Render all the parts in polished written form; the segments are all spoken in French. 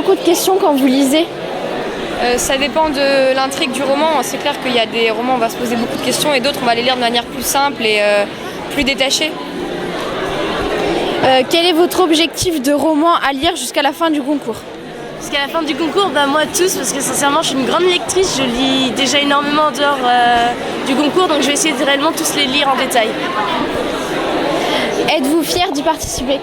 beaucoup de questions quand vous lisez? Ça dépend de l'intrigue du roman. C'est clair qu'il y a des romans où on va se poser beaucoup de questions et d'autres on va les lire de manière plus simple et plus détachée. Quel est votre objectif de roman à lire jusqu'à la fin du concours? Jusqu'à la fin du concours, moi tous, parce que sincèrement je suis une grande lectrice, je lis déjà énormément en dehors du concours, donc je vais essayer de réellement tous les lire en détail. Êtes-vous fier d'y participer?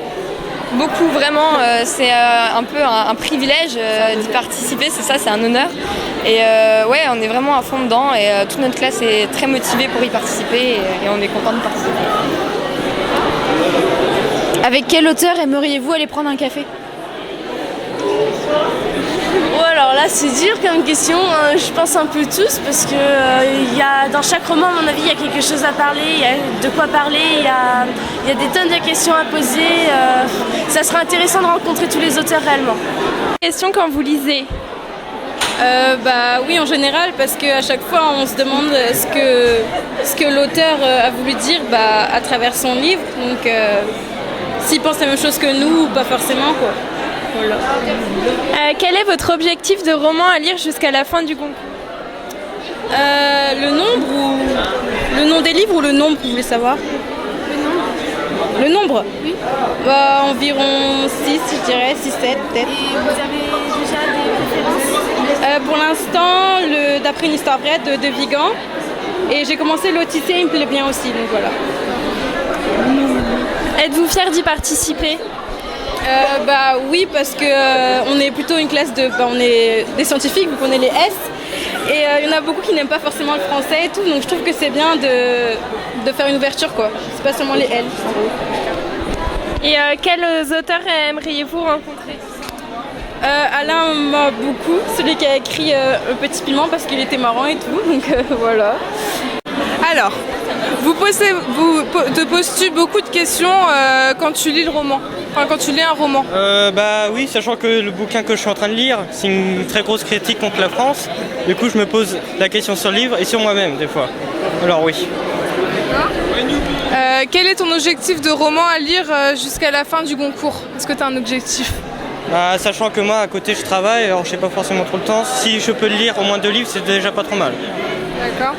Beaucoup, vraiment, c'est un peu un privilège d'y participer, c'est ça, c'est un honneur. Et ouais, on est vraiment à fond dedans et toute notre classe est très motivée pour y participer et on est content de participer. Avec quel auteur aimeriez-vous aller prendre un café? Oh, alors là c'est dur comme question, je pense un peu tous parce que dans chaque roman à mon avis il y a quelque chose à parler, il y a de quoi parler, il y a des tonnes de questions à poser, ça sera intéressant de rencontrer tous les auteurs réellement. Question quand vous lisez? Oui en général parce qu'à chaque fois on se demande ce que l'auteur a voulu dire à travers son livre, donc s'il pense la même chose que nous ou pas forcément quoi. Voilà. Quel est votre objectif de roman à lire jusqu'à la fin du concours? Le nombre ou le nom des livres ou le nombre, vous voulez savoir? Le nombre? Oui. Environ 6, je dirais, 6, 7 peut-être. Et vous avez déjà des préférences? Pour l'instant, d'après une histoire vraie de Vigan. Et j'ai commencé l'Odyssée, il me plaît bien aussi, donc voilà. Êtes-vous fier d'y participer? Oui, parce que on est plutôt une classe on est des scientifiques, donc on est les S. Et il y en a beaucoup qui n'aiment pas forcément le français et tout, donc je trouve que c'est bien de faire une ouverture quoi. C'est pas seulement les L. Et quels auteurs aimeriez-vous rencontrer? Alain m'a beaucoup, celui qui a écrit Un petit piment parce qu'il était marrant et tout, donc voilà. Alors, te poses-tu beaucoup de questions quand tu lis le roman? Enfin, quand tu lis un roman? Oui, sachant que le bouquin que je suis en train de lire, c'est une très grosse critique contre la France. Du coup, je me pose la question sur le livre et sur moi-même, des fois. Alors oui. Quel est ton objectif de roman à lire jusqu'à la fin du concours? Est-ce que tu as un objectif? Sachant que moi, à côté, je travaille, alors je n'ai pas forcément trop le temps. Si je peux lire au moins 2 livres, c'est déjà pas trop mal. D'accord.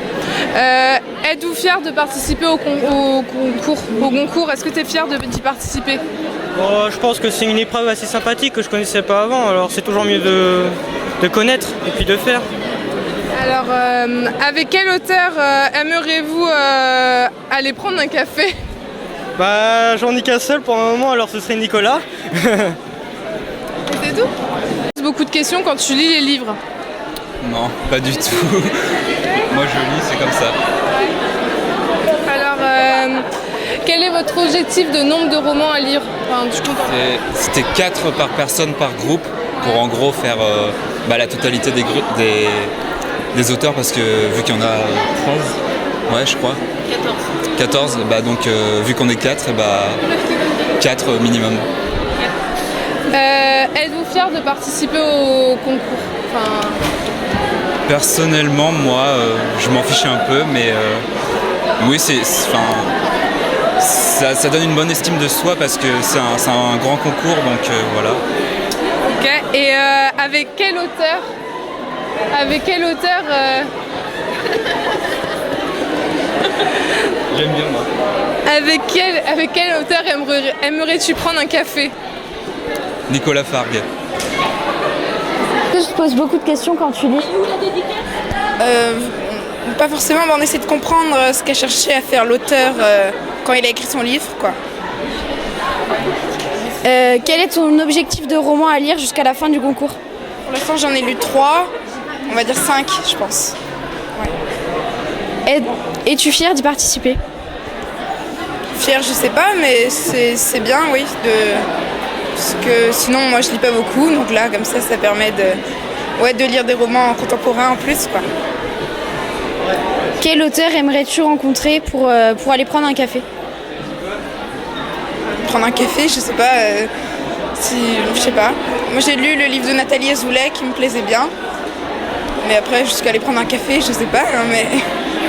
Êtes-vous fier de participer au concours? Est-ce que tu es fier d'y participer? Je pense que c'est une épreuve assez sympathique que je connaissais pas avant, alors c'est toujours mieux de connaître et puis de faire. Alors, avec quel auteur aimeriez-vous aller prendre un café? J'en ai qu'un seul pour le moment, alors ce serait Nicolas. Et c'est tout? Beaucoup de questions quand tu lis les livres? Non, pas du tout. Moi je lis, c'est comme ça. Alors, quel est votre objectif de nombre de romans à lire? C'était 4 par personne par groupe pour en gros faire la totalité des auteurs parce que vu qu'il y en a 13, ouais je crois. 14, donc vu qu'on est 4, 4 minimum. Êtes-vous fier de participer au concours? Personnellement, moi, je m'en fiche un peu, mais oui, ça donne une bonne estime de soi parce que c'est un grand concours, donc voilà. Ok, et avec quel auteur J'aime bien, moi. Avec quel auteur aimerais-tu prendre un café? Nicolas Fargue. Je te pose beaucoup de questions quand tu lis. Pas forcément, mais on essaie de comprendre ce qu'a cherché à faire l'auteur quand il a écrit son livre, quoi. Quel est ton objectif de roman à lire jusqu'à la fin du concours? Pour l'instant, j'en ai lu 3, on va dire 5, je pense. Ouais. Es-tu fier d'y participer? Fière, je sais pas, mais c'est bien, oui, parce que sinon, moi, je lis pas beaucoup, donc là, comme ça permet de lire des romans contemporains en plus, quoi. Quel auteur aimerais-tu rencontrer pour aller prendre un café? Prendre un café, je sais pas, je sais pas. Moi, j'ai lu le livre de Nathalie Azoulay qui me plaisait bien, mais après, jusqu'à aller prendre un café, je sais pas, hein, mais...